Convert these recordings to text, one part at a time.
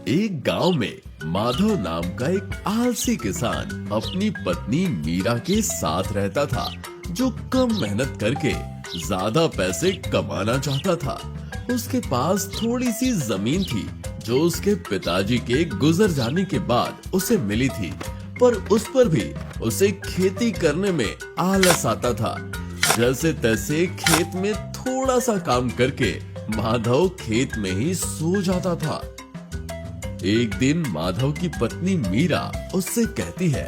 एक गांव में माधव नाम का एक आलसी किसान अपनी पत्नी मीरा के साथ रहता था, जो कम मेहनत करके ज्यादा पैसे कमाना चाहता था। उसके पास थोड़ी सी जमीन थी जो उसके पिताजी के गुजर जाने के बाद उसे मिली थी, पर उस पर भी उसे खेती करने में आलस आता था। जैसे तैसे खेत में थोड़ा सा काम करके माधव खेत में ही सो जाता था। एक दिन माधव की पत्नी मीरा उससे कहती है,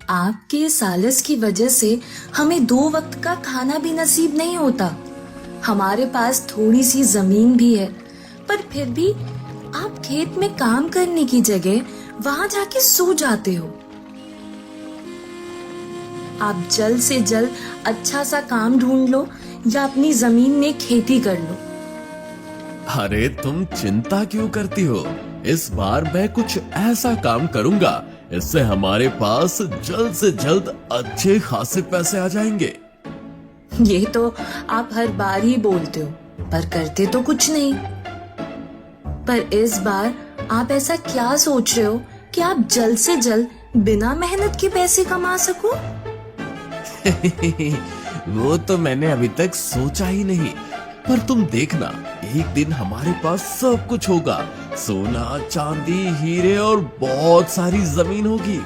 आपके इस आलस की वजह से हमें 2 वक्त का खाना भी नसीब नहीं होता। हमारे पास थोड़ी सी जमीन भी है, पर फिर भी आप खेत में काम करने की जगह वहाँ जाके सो जाते हो। आप जल्द से जल्द अच्छा सा काम ढूंढ लो या अपनी जमीन में खेती कर लो। अरे तुम चिंता क्यों करती हो? इस बार मैं कुछ ऐसा काम करूंगा, इससे हमारे पास जल्द से जल्द अच्छे खासे पैसे आ जाएंगे। ये तो आप हर बार ही बोलते हो, पर करते तो कुछ नहीं। पर इस बार आप ऐसा क्या सोच रहे हो कि आप जल्द से जल्द बिना मेहनत के पैसे कमा सको? वो तो मैंने अभी तक सोचा ही नहीं, पर तुम देखना, एक दिन हमारे पास सब कुछ होगा। सोना, चांदी, हीरे और बहुत सारी जमीन होगी।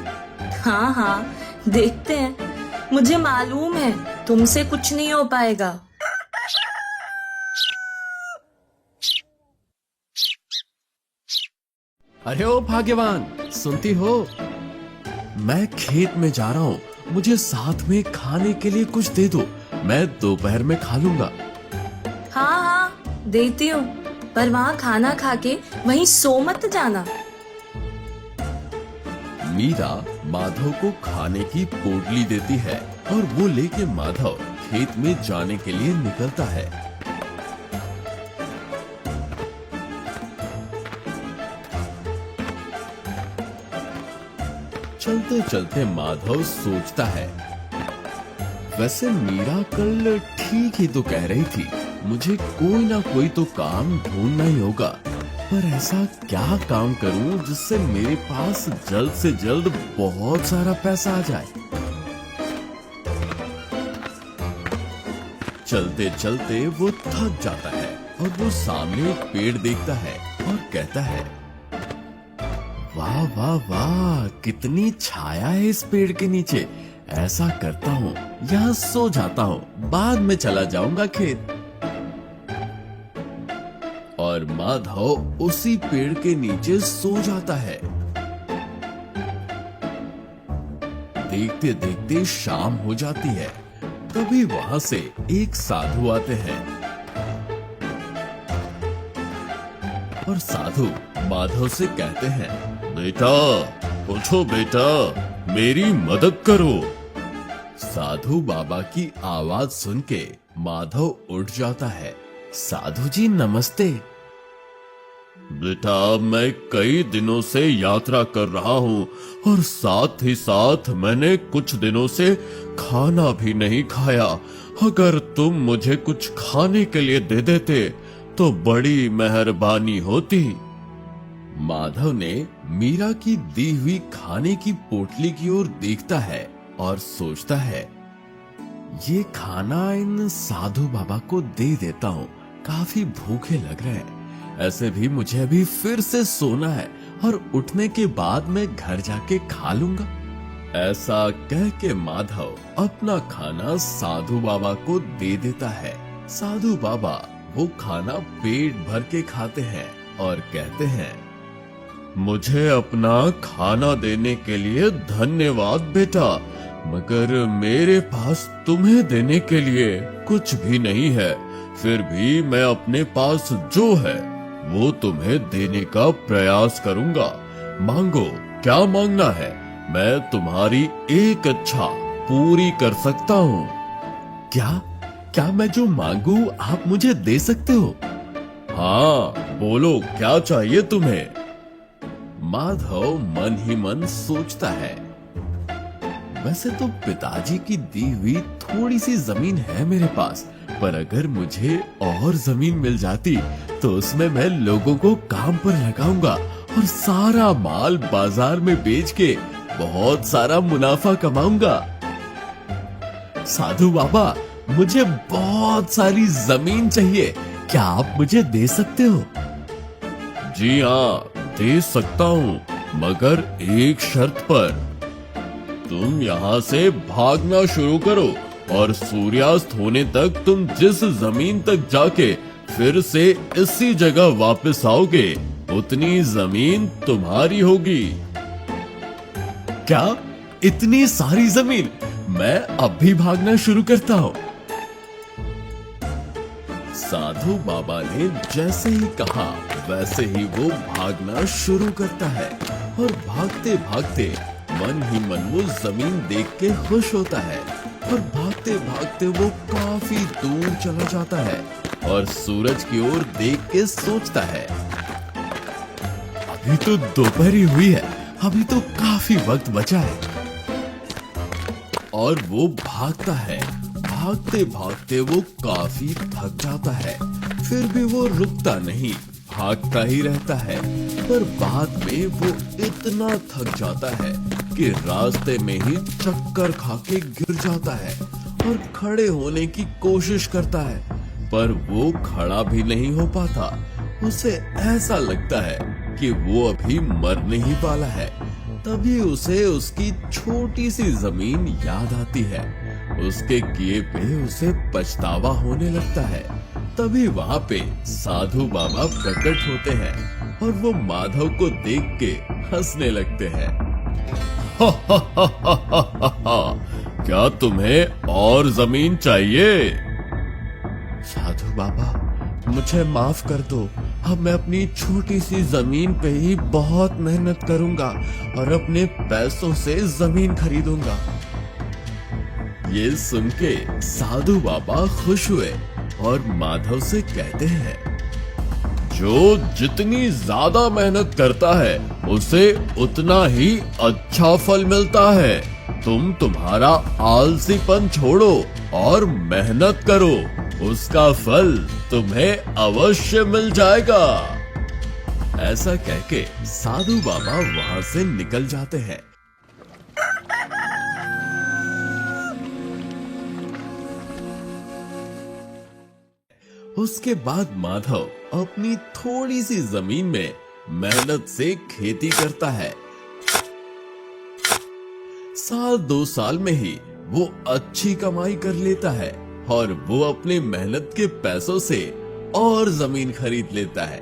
हाँ हाँ, देखते हैं। मुझे मालूम है तुमसे कुछ नहीं हो पाएगा। अरे ओ भाग्यवान, सुनती हो? मैं खेत में जा रहा हूँ, मुझे साथ में खाने के लिए कुछ दे दो, मैं दोपहर में खा लूंगा। हाँ हाँ, देती हूँ, पर वहाँ खाना खा के वहीं सो मत जाना। मीरा माधव को खाने की पोटली देती है और वो लेके माधव खेत में जाने के लिए निकलता है। चलते चलते माधव सोचता है, वैसे मीरा कल ठीक ही तो कह रही थी, मुझे कोई ना कोई तो काम ढूंढना ही होगा, पर ऐसा क्या काम करूं जिससे मेरे पास जल्द से जल्द बहुत सारा पैसा आ जाए। चलते चलते वो थक जाता है और वो सामने एक पेड़ देखता है और कहता है, वाह वाह वाह, कितनी छाया है इस पेड़ के नीचे। ऐसा करता हूँ, यहाँ सो जाता हूँ, बाद में चला जाऊंगा खेत। और माधव उसी पेड़ के नीचे सो जाता है। देखते देखते शाम हो जाती है। तभी वहां से एक साधु आते हैं और साधु माधव से कहते हैं, बेटा उठो बेटा, मेरी मदद करो। साधु बाबा की आवाज सुन के माधव उठ जाता है। साधु जी नमस्ते। बेटा मैं कई दिनों से यात्रा कर रहा हूँ और साथ ही साथ मैंने कुछ दिनों से खाना भी नहीं खाया। अगर तुम मुझे कुछ खाने के लिए दे देते तो बड़ी मेहरबानी होती। माधव ने मीरा की दी हुई खाने की पोटली की ओर देखता है और सोचता है, ये खाना इन साधु बाबा को दे देता हूँ, काफी भूखे लग रहे हैं। ऐसे भी मुझे अभी फिर से सोना है और उठने के बाद मैं घर जाके खा लूंगा। ऐसा कह के माधव अपना खाना साधु बाबा को दे देता है। साधु बाबा वो खाना पेट भर के खाते हैं और कहते हैं, मुझे अपना खाना देने के लिए धन्यवाद बेटा, मगर मेरे पास तुम्हें देने के लिए कुछ भी नहीं है। फिर भी मैं अपने पास जो है वो तुम्हें देने का प्रयास करूंगा। मांगो, क्या मांगना है? मैं तुम्हारी एक इच्छा पूरी कर सकता हूँ। क्या मैं जो मांगू आप मुझे दे सकते हो? हाँ बोलो, क्या चाहिए तुम्हें? माधव मन ही मन सोचता है, वैसे तो पिताजी की दी हुई थोड़ी सी जमीन है मेरे पास, पर अगर मुझे और जमीन मिल जाती तो उसमें मैं लोगों को काम पर लगाऊंगा और सारा माल बाजार में बेच के बहुत सारा मुनाफा कमाऊंगा। साधु बाबा, मुझे बहुत सारी जमीन चाहिए, क्या आप मुझे दे सकते हो? जी हाँ, दे सकता हूँ, मगर एक शर्त पर। तुम यहाँ से भागना शुरू करो और सूर्यास्त होने तक तुम जिस जमीन तक जाके फिर से इसी जगह वापस आओगे, उतनी जमीन तुम्हारी होगी। क्या? इतनी सारी जमीन? मैं अब भी भागना शुरू करता हूँ। साधु बाबा ने जैसे ही कहा वैसे ही वो भागना शुरू करता है और भागते भागते मन ही मन वो जमीन देख के खुश होता है और भागते भागते वो काफी दूर चला जाता है और सूरज की ओर देख के सोचता है, अभी तो दोपहर ही हुई है, अभी तो काफी वक्त बचा है। और वो भागता है, भागते भागते वो काफी थक जाता है, फिर भी वो रुकता नहीं, भागता ही रहता है। पर बाद में वो इतना थक जाता है कि रास्ते में ही चक्कर खा के गिर जाता है और खड़े होने की कोशिश करता है, पर वो खड़ा भी नहीं हो पाता। उसे ऐसा लगता है कि वो अभी मरने ही वाला है। तभी उसे उसकी छोटी सी जमीन याद आती है। उसके किए पे उसे पछतावा होने लगता है। तभी वहाँ पे साधु बाबा प्रकट होते हैं और वो माधव को देख के हंसने लगते हैं। क्या तुम्हें और जमीन चाहिए? साधु बाबा, मुझे माफ कर दो, अब मैं अपनी छोटी सी जमीन पे ही बहुत मेहनत करूंगा और अपने पैसों से जमीन खरीदूंगा। ये सुन के साधु बाबा खुश हुए और माधव से कहते हैं, जो जितनी ज्यादा मेहनत करता है उसे उतना ही अच्छा फल मिलता है। तुम तुम्हारा आलसीपन छोड़ो और मेहनत करो, उसका फल तुम्हें अवश्य मिल जाएगा। ऐसा कह के साधु बाबा वहां से निकल जाते हैं। उसके बाद माधव अपनी थोड़ी सी जमीन में मेहनत से खेती करता है। साल 2 साल में ही वो अच्छी कमाई कर लेता है और वो अपनी मेहनत के पैसों से और जमीन खरीद लेता है।